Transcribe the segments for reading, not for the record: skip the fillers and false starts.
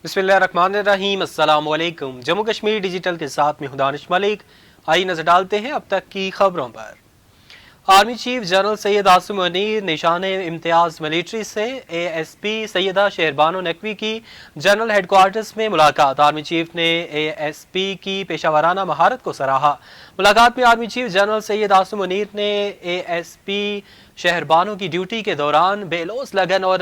बिस्मिल्लाहिर्रहमानिर्रहीम। अस्सलाम वालेकुम। जम्मू कश्मीर डिजिटल के साथ में हूं दानिश मलिक। आइए नजर डालते हैं अब तक की खबरों पर। Army chief general Syed Asim Munir निशान इम्तियाज मिलिट्री से ASP सैयदा शहरबानो नकवी की जनरल हेडक्वार्टर्स में मुलाकात। आर्मी चीफ ने ASP की पेशावराना महारत को सराहा। मुलाकात में army chief general Syed Asim Munir ने ASP शहरबानों की ड्यूटी के दौरान बेलोस लगन और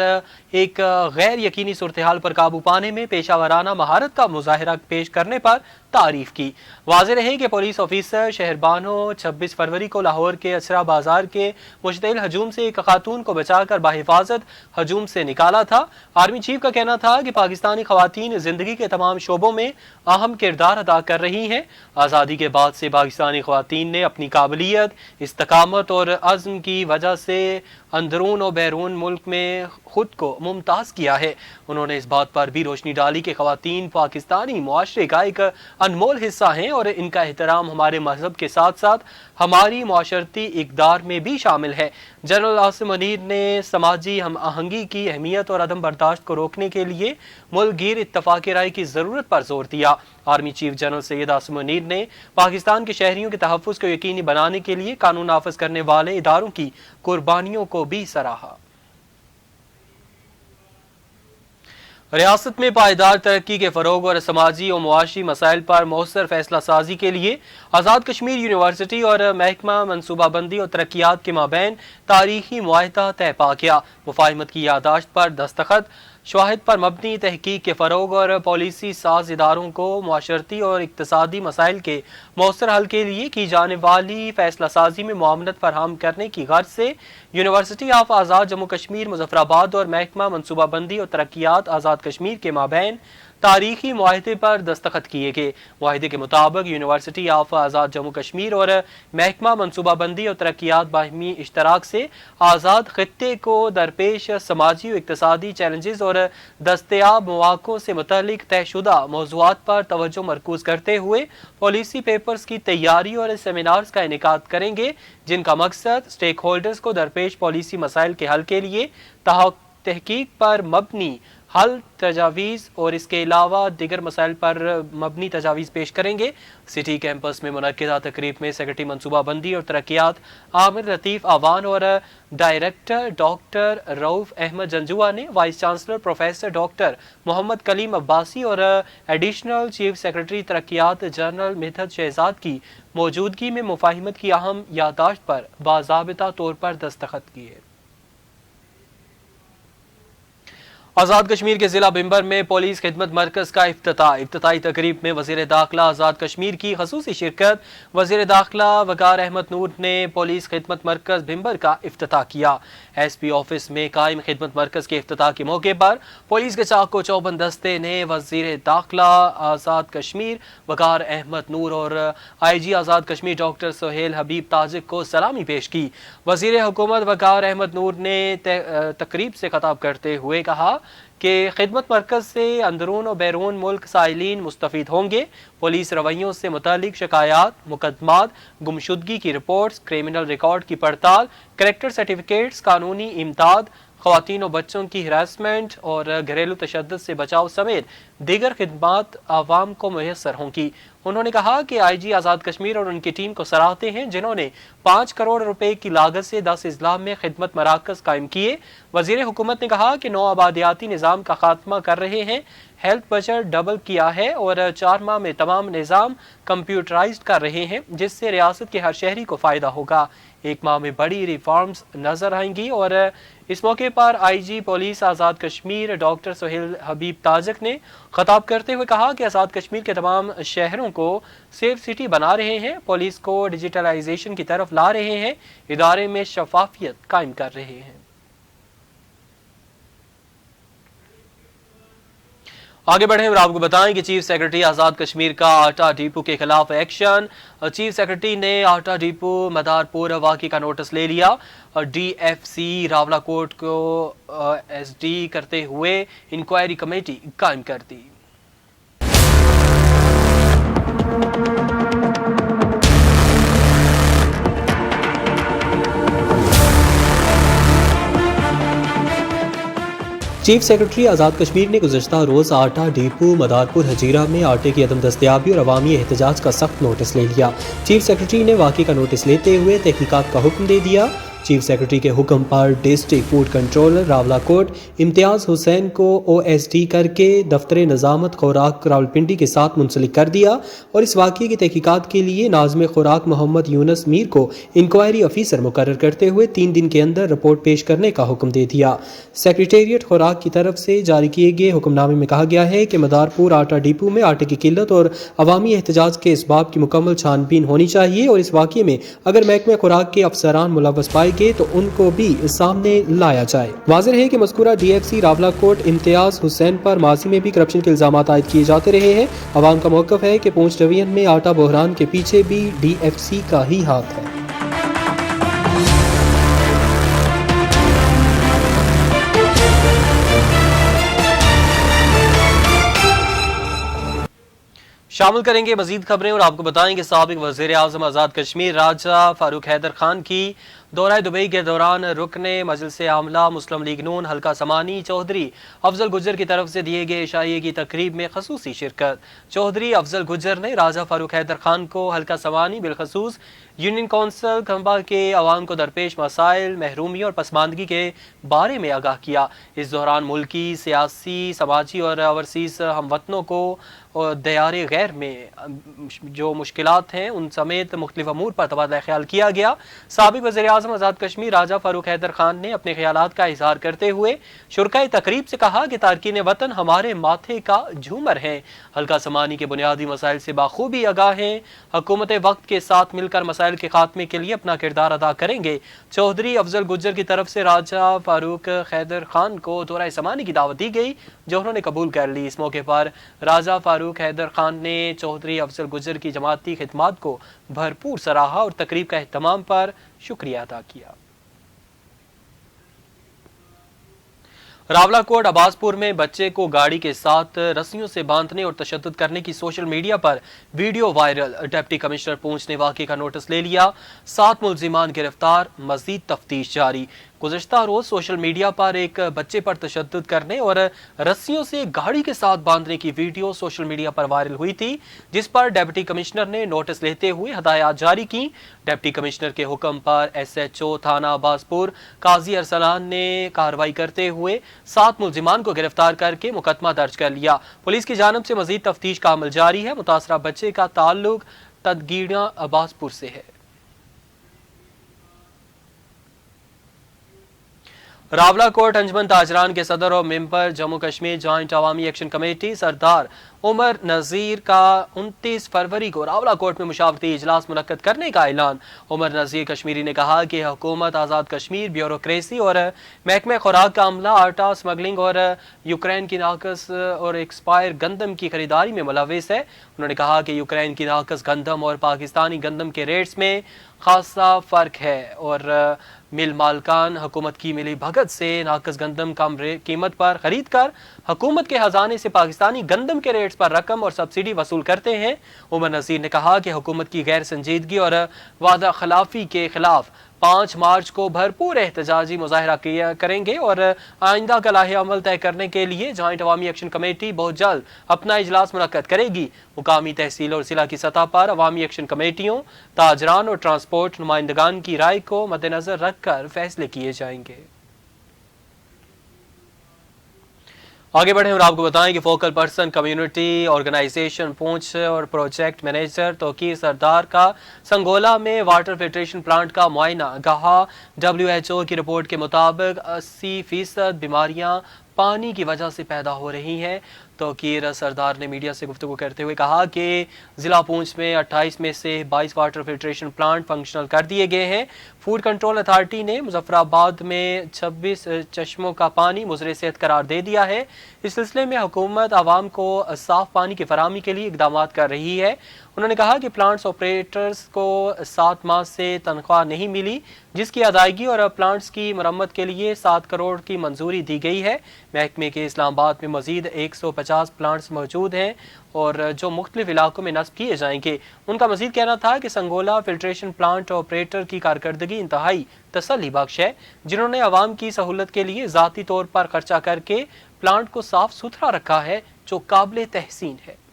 एक गैर यकीनी सूरत हाल पर काबू पाने में पेशावराना महारत का मुजाहरा पेश करने पर तारीफ की। वाज़ेह रहे कि पुलिस ऑफिसर शहरबानों 26 फरवरी को लाहौर के अचरा बाजार के मुश्तइल हजूम से एक खातून को बचाकर बाहिफाजत हजूम से निकाला था। आर्मी चीफ का कहना था कि पाकिस्तानी खवातीन जिंदगी के तमाम शोबों में अहम किरदार अदा कर रही हैं। आज़ादी के बाद से पाकिस्तानी खवातीन ने अपनी काबिलियत, इस्तकामत और अज़्म की वजह से अंदरून और बैरून मुल्क में खुद को मुमताज़ किया है। उन्होंने इस बात पर भी रोशनी डाली कि खवातीन पाकिस्तानी मुआशरे का एक अनमोल हिस्सा हैं और इनका एहतराम हमारे मजहब के साथ साथ हमारी मुआशरती इक़दार में भी शामिल है। जनरल आसिम मुनीर ने समाजी हम आहंगी की अहमियत और अदम बर्दाश्त को रोकने के लिए मुल्क गिर इत्तफाक़ राय की ज़रूरत पर जोर दिया। Army chief general Syed Asim Munir ने पाकिस्तान के शहरियों के तहफ़्फ़ुज़ को यकीनी बनाने के लिए कानून नाफिज करने वाले इदारों की कुर्बानियों को भी सराहा। रियासत में पायदार तरक्की के फ़रोग और समाजी और मुआशी मसाइल पर मौसर फैसला साजी के लिए आज़ाद कश्मीर यूनिवर्सिटी और महकमा मनसूबाबंदी और तरक्यात के माबैन तारीखी मुआहदा तय पा गया। मुफाहिमत की यादाश्त पर दस्तखत शवाहिद पर मबनी तहकीक के फ़रोग और पॉलिसी साज इदारों को मुआशरती और इक्तसादी मसाइल के मौसर हल के लिए की जाने वाली फैसला साजी में मुआवनत फराहम करने की गर्ज से यूनिवर्सिटी ऑफ आज़ाद जम्मू कश्मीर मुजफ्फराबाद और महकमा मनसूबाबंदी और तरक्यात आज़ाद कश्मीर के माबैन तारीखी मुआहदे पर दस्तखत किए गए। मुआहदे के मुताबिक यूनिवर्सिटी ऑफ आज़ाद जम्मू कश्मीर और महकमा मनसूबाबंदी और तरक्यात बाहमी इश्तराक से आज़ाद खित्ते को दरपेश समाजी और इक्तसादी चैलेंजेस और दस्तयाब मौक़ों से मुतल्लिक तयशुदा मौज़ूआत पर तवज्जो मरकूज करते हुए पॉलिसी पेपर्स की तैयारी और सेमिनार्स का इनेकाद करेंगे, जिनका मकसद स्टेक होल्डर्स को दरपेश पॉलिसी मसाइल के हल के लिए तहकीक पर मबनी हल तजावीज़ और इसके अलावा दिगर मसाइल पर मबनी तजावीज़ पेश करेंगे। सिटी कैंपस में मुनक्किदा तकरीब में सेक्रेटरी मनसूबाबंदी और तरक्यात आमिर लतीफ़ आवान और डायरेक्टर डॉक्टर रऊफ़ अहमद जंजुआ ने vice chancellor professor doctor Mohammad Kaleem Abbasi और एडिशनल चीफ सेक्रेटरी तरक्यात जनरल मिदहत शहजाद की मौजूदगी में मुफाहिमत की अहम यादाश्त पर बाज़ाबिता तौर पर दस्तखत किए। आज़ाद कश्मीर के जिला बिम्बर में पुलिस खिदमत मरकज़ का इफ्तिताही तकरीब में वज़ीर दाखिला आज़ाद कश्मीर की खसूसी शिरकत। वज़ीर दाखिला वक़ार अहमद नूर ने पुलिस खिदमत मरकज़ बिम्बर का इफ्तिताह किया। SP ऑफिस में कायम खिदमत मरकज़ के इफ्तिताह के मौके पर पुलिस के चाको चौबंद दस्ते ने वज़ीर दाखिला आज़ाद कश्मीर वक़ार अहमद नूर और IG आज़ाद कश्मीर डॉक्टर सोहेल हबीब ताजिक को सलामी पेश की। वज़ीर हुकूमत वक़ार अहमद नूर ने तकरीब से खिताब करते हुए कहा कि खिदमत मरकज़ से अंदरून और बैरून मुल्क साइलिन मुस्तफ़ीद होंगे। पुलिस रवैयों से मुतालिक शिकायत, मुकदमात, गुमशुदगी की रिपोर्ट्स, क्रिमिनल रिकॉर्ड की पड़ताल, करेक्टर सर्टिफिकेट्स, कानूनी इमदाद, ख़वातीन और बच्चों की हिरासमेंट और घरेलू तशद्दुद से बचाव समेत दीगर खिदमात आवाम को मुयस्सर होंगी। उन्होंने कहा कि IG आज़ाद कश्मीर और उनकी टीम को सराहते हैं, जिन्होंने 5 करोड़ रुपए की लागत से 10 अजला में खिदमत मराकज़ कायम किए। वज़ीर हुकूमत ने कहा कि 9 आबादियाती निज़ाम का खात्मा कर रहे हैं, हेल्थ बजट डबल किया है और 4 माह में तमाम निज़ाम कंप्यूटराइज्ड कर रहे हैं, जिससे रियासत के हर शहरी को फ़ायदा होगा। 1 माह में बड़ी रिफॉर्म्स नजर आएंगी। और इस मौके पर IG police Azad Kashmir doctor Sohail हबीब ताजिक ने खिताब करते हुए कहा कि आज़ाद कश्मीर के तमाम शहरों को सेफ सिटी बना रहे हैं, पुलिस को डिजिटलाइजेशन की तरफ ला रहे हैं, इदारे में शफाफियत कायम कर रहे हैं। आगे बढ़े और आपको बताएं कि चीफ सेक्रेटरी आज़ाद कश्मीर का आटा डिपो के खिलाफ एक्शन। चीफ सेक्रेटरी ने आटा डिपो मदारपुर वाक़ई का नोटिस ले लिया। DFC रावलाकोट को SD करते हुए इंक्वायरी कमेटी कायम कर दी। چیف سیکرٹری آزاد کشمیر نے گزشتہ روز آٹا ڈیپو مدارپور ہجیرہ میں آٹے کی عدم دستیابی اور عوامی احتجاج کا سخت نوٹس لے لیا۔ چیف سیکرٹری نے واقعے کا نوٹس لیتے ہوئے تحقیقات کا حکم دے دیا۔ چیف سیکرٹری کے حکم پر ڈسٹرکٹ فوڈ کنٹرولر راولاکوٹ امتیاز حسین کو OSD کر کے دفتر نظامت خوراک راولپنڈی کے ساتھ منسلک کر دیا اور اس واقعے کی تحقیقات کے لیے ناظم خوراک محمد یونس میر کو انکوائری افیسر مقرر کرتے ہوئے 3 دن کے اندر رپورٹ پیش کرنے کا حکم دے دیا۔ سیکریٹریٹ خوراک کی طرف سے جاری کیے گئے حکم نامے میں کہا گیا ہے کہ مدارپور آٹا ڈیپو میں آٹے کی قلت اور عوامی احتجاج کے اسباب کی مکمل چھان بین ہونی چاہیے اور اس واقعے میں اگر محکمہ خوراک کے افسران ملوث پائے گئے تو ان کو بھی سامنے لایا جائے۔ واضح ہے کہ مذکورہ DFC راولاکوٹ امتیاز حسین پر ماضی میں بھی کرپشن کے الزامات عائد کیے جاتے رہے ہیں۔ عوام کا موقف ہے کہ پونچھ ڈویژن میں آٹا بحران کے پیچھے بھی DFC کا ہی ہاتھ ہے۔ شامل کریں گے مزید خبریں اور آپ کو بتائیں کہ سابق وزیر اعظم آزاد کشمیر راجہ فاروق حیدر خان کی دورہ دبئی کے دوران رکن مجلس عاملہ مسلم لیگ نون حلقہ سمانی چودھری افضل گجر کی طرف سے دیے گئے عشائیے کی تقریب میں خصوصی شرکت۔ چودھری افضل گجر نے راجہ فاروق حیدر خان کو حلقہ سمانی بالخصوص یونین کونسل کھمبا کے عوام کو درپیش مسائل محرومی اور پسماندگی کے بارے میں آگاہ کیا۔ اس دوران ملکی سیاسی سماجی اور اوورسیز ہم وطنوں کو دیار غیر میں جو مشکلات ہیں ان سمیت مختلف امور پر تبادلہ خیال کیا گیا۔ سابق وزیر اعظم آزاد کشمیر راجہ فاروق حیدر خان نے اپنے خیالات کا اظہار کرتے ہوئے شرکائے تقریب سے کہا کہ تارکین وطن ہمارے ماتھے کا جھومر ہیں، حلقہ سمانی کے بنیادی مسائل سے بخوبی آگاہ ہیں، حکومت وقت کے ساتھ مل کر مسائل کے خاتمے کے لیے اپنا کردار ادا کریں گے۔ چودھری افضل گجر کی طرف سے راجہ فاروق حیدر خان کو دورہ سمانی کی دعوت دی گئی جو انہوں نے قبول کر لی۔ اس موقع پر راجہ فاروق حیدر خان نے چودھری افضل گجر کی جماعتی خدمات کو بھرپور سراہا اور تقریب کا اہتمام پر شکریہ ادا کیا۔ راولاکوٹ عباسپور میں بچے کو گاڑی کے ساتھ رسیوں سے باندھنے اور تشدد کرنے کی سوشل میڈیا پر ویڈیو وائرل۔ ڈپٹی کمشنر پونچھ نے واقعے کا نوٹس لے لیا، 7 ملزمان گرفتار، مزید تفتیش جاری۔ گزشتہ روز سوشل میڈیا پر ایک بچے پر تشدد کرنے اور رسیوں سے گاڑی کے ساتھ باندھنے کی ویڈیو سوشل میڈیا پر وائرل ہوئی تھی، جس پر ڈپٹی کمشنر نے نوٹس لیتے ہوئے ہدایات جاری کی۔ ڈپٹی کمشنر کے حکم پر SHO تھانہ عباسپور قاضی ارسلان نے کارروائی کرتے ہوئے 7 ملزمان کو گرفتار کر کے مقدمہ درج کر لیا۔ پولیس کی جانب سے مزید تفتیش کا عمل جاری ہے۔ متاثرہ بچے کا تعلق تدگیڑیاں عباسپور سے ہے۔ راولاکوٹ انجمن تاجران کے صدر اور ممبر جموں کشمیر جوائنٹ عوامی ایکشن کمیٹی سردار عمر نذیر کا 29 فروری کو راولاکوٹ میں مشاورتی اجلاس منعقد کرنے کا اعلان۔ عمر نذیر کشمیری نے کہا کہ حکومت آزاد کشمیر بیوروکریسی اور محکمہ خوراک کا عملہ آٹا سمگلنگ اور یوکرین کی ناقص اور ایکسپائر گندم کی خریداری میں ملوث ہے۔ انہوں نے کہا کہ یوکرین کی ناقص گندم اور پاکستانی گندم کے ریٹس میں خاصا فرق ہے اور مل مالکان حکومت کی ملی بھگت سے ناقص گندم کم قیمت پر خرید کر حکومت کے خزانے سے پاکستانی گندم کے ریٹس پر رقم اور سبسڈی وصول کرتے ہیں۔ عمر نذیر نے کہا کہ حکومت کی غیر سنجیدگی اور وعدہ خلافی کے خلاف 5 مارچ کو بھرپور احتجاجی مظاہرہ کریں گے اور آئندہ کا لائحہ عمل طے کرنے کے لیے جوائنٹ عوامی ایکشن کمیٹی بہت جلد اپنا اجلاس منعقد کرے گی۔ مقامی تحصیل اور ضلع کی سطح پر عوامی ایکشن کمیٹیوں، تاجران اور ٹرانسپورٹ نمائندگان کی رائے کو مد نظر رکھ کر فیصلے کیے جائیں گے۔ آگے بڑھیں اور آپ کو بتائیں کہ فوکل پرسن کمیونٹی آرگنائزیشن پونچھ اور پروجیکٹ مینیجر توقیر سردار کا سنگولا میں واٹر فلٹریشن پلانٹ کا معائنہ۔ کہا WHO کی رپورٹ کے مطابق 80% بیماریاں پانی کی وجہ سے پیدا ہو رہی ہیں۔ توقیر سردار نے میڈیا سے گفتگو کرتے ہوئے کہا کہ ضلع پونچھ میں 28 میں سے 22 واٹر فلٹریشن پلانٹ فنکشنل کر دیے گئے ہیں۔ فوڈ کنٹرول اتھارٹی نے مظفر آباد میں 26 چشموں کا پانی مضر صحت قرار دے دیا ہے۔ اس سلسلے میں حکومت عوام کو صاف پانی کی فراہمی کے لیے اقدامات کر رہی ہے۔ انہوں نے کہا کہ پلانٹس آپریٹرز کو 7 ماہ سے تنخواہ نہیں ملی، جس کی ادائیگی اور پلانٹس کی مرمت کے لیے 7 کروڑ کی منظوری دی گئی ہے۔ محکمے کے اسلام آباد میں مزید 150 50 प्लांट्स मौजूद हैं और जो मुख्तलिफ इलाकों में नस्ब किए जाएंगे। उनका मजीद कहना था कि संगोला फिल्ट्रेशन प्लांट ऑपरेटर की कारकर्दगी इंतहाई तसल्ली बख्श है, जिन्होंने अवाम की सहूलत के लिए ज़ाती तौर पर खर्चा करके प्लांट को साफ सुथरा रखा है, जो काबिल तहसीन है।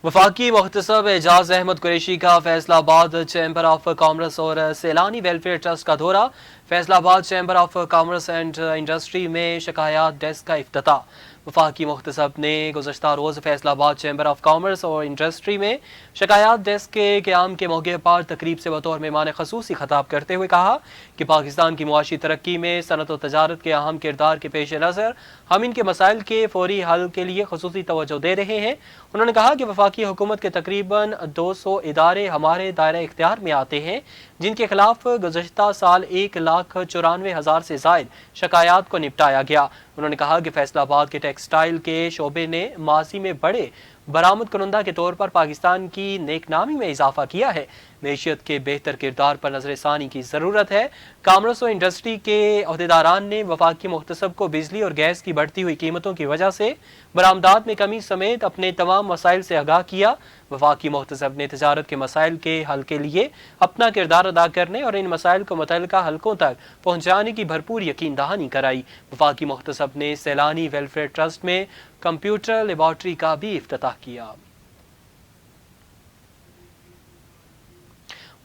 वफाकी मुख्तसब एजाज अहमद कुरैशी का फैसलाबाद चैम्बर ऑफ कॉमर्स और सैलानी वेलफेयर ट्रस्ट का दौरा। Faisalabad chamber of commerce and industry में शिकायत डेस्क का इफ्तिताह। वफाकी मुख्तसब ने गुज़श्ता रोज़ फैसलाबाद चैम्बर ऑफ कॉमर्स और इंडस्ट्री में शिकायत डेस्क के क़याम के मौके पर तकरीब से बतौर मेहमान ख़ुसूसी खिताब करते हुए कहा कि पाकिस्तान की मुआशी तरक्की में सनत व तजारत के अहम किरदार के पेश नज़र हम इनके मसाइल के फौरी हल के लिए ख़ुसूसी तवज्जो दे रहे हैं। उन्होंने कहा कि वफाकी हुकूमत के तकरीबन 200 इदारे हमारे दायरा इख्तियार में आते हैं, जिनके खिलाफ गुज़श्ता साल 1,94,000 से ज़ायद शिकायत को निपटाया गया। उन्होंने कहा कि फैसलाबाद के टेक्सटाइल के शोबे ने माजी में बड़े बरामद कुनंदा के तौर पर पाकिस्तान की नेकनामी में इजाफा किया है। मैशियत के बेहतर किरदार पर नजरसानी की ज़रूरत है। कामर्स और इंडस्ट्री के अहदेदारान ने वफाकी मुख्तसब को बिजली और गैस की बढ़ती हुई कीमतों की वजह से बरामदात में कमी समेत अपने तमाम मसाइल से आगाह किया। वफाकी मुख्तसब ने तजारत के मसाइल के हल के लिए अपना किरदार अदा करने और इन मसाइल को मुतल्लिका हलकों तक पहुँचाने की भरपूर यकीन दहानी कराई। वफाकी मुख्तसब ने सैलानी वेलफेयर ट्रस्ट में कंप्यूटर लेबॉर्ट्री का भी इफ्तिताह किया।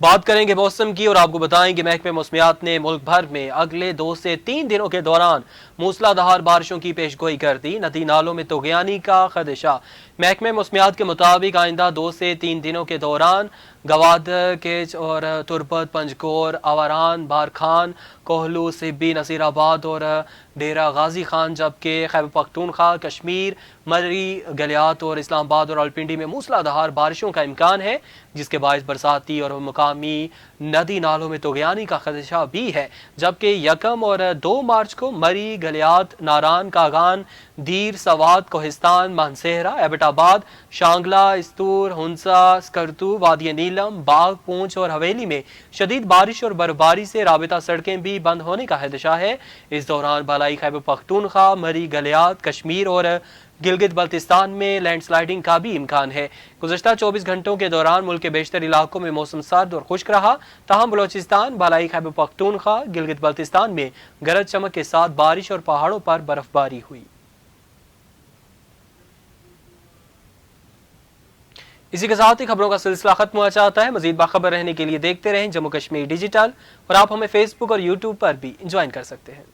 बात करेंगे मौसम की और आपको बताएं कि महकमे मौसमियात ने मुल्क भर में अगले 2 से 3 दिनों के दौरान मूसलाधार बारिशों की पेशगोई कर दी। नदी नालों में तोगयानी का खदशा। महकमे मौसमियात के मुताबिक आइंदा 2 से 3 दिनों के दौरान गवाद, केच और तुरबत, पंजकोर, आवारान, बारखान, कोहलू, सिब्बी, नसीराबाद और डेरा गाजी खान, जबकि खैबर पख्तूनख्वा, कश्मीर, मरी, गलियात और इस्लामाबाद और रावलपिंडी में मूसलाधार बारिशों का इम्कान है, जिसके बायस बरसाती और मुकामी नदी नालों में तोगयानी का खदशा भी है। जबकि 1 और 2 मार्च को मरी, गलियात, नारान, कागान, दीर, सवात, कोहिस्तान, मानसेहरा, एबटाबाद, शांगला, इस्तूर, हुंसा, स्कर्तू, वादी नीलम, बाग, पूंछ और हवेली में शदीद बारिश और बर्फबारी से राबिता सड़कें भी बंद होने का खदशा है। इस दौरान बालाई खैबर पख्तूनख्वा, मरी, गलियात, कश्मीर और गिलगित बल्तिस्तान में लैंडस्लाइडिंग का भी इम्कान है। गुज़श्ता 24 घंटों के दौरान मुल्क के बेशतर इलाकों में मौसम सर्द और खुश्क रहा। ताहम बलोचिस्तान, बालाई खैबर पख्तूनख्वा, गिलगित बल्तिस्तान में गरज चमक के साथ बारिश और पहाड़ों पर बर्फबारी हुई। इसी के साथ ही खबरों का सिलसिला खत्म हुआ चाहता है। मजीद बाखबर रहने के लिए देखते रहें जम्मू कश्मीर डिजिटल, और आप हमें फेसबुक और यूट्यूब पर भी ज्वाइन कर सकते हैं।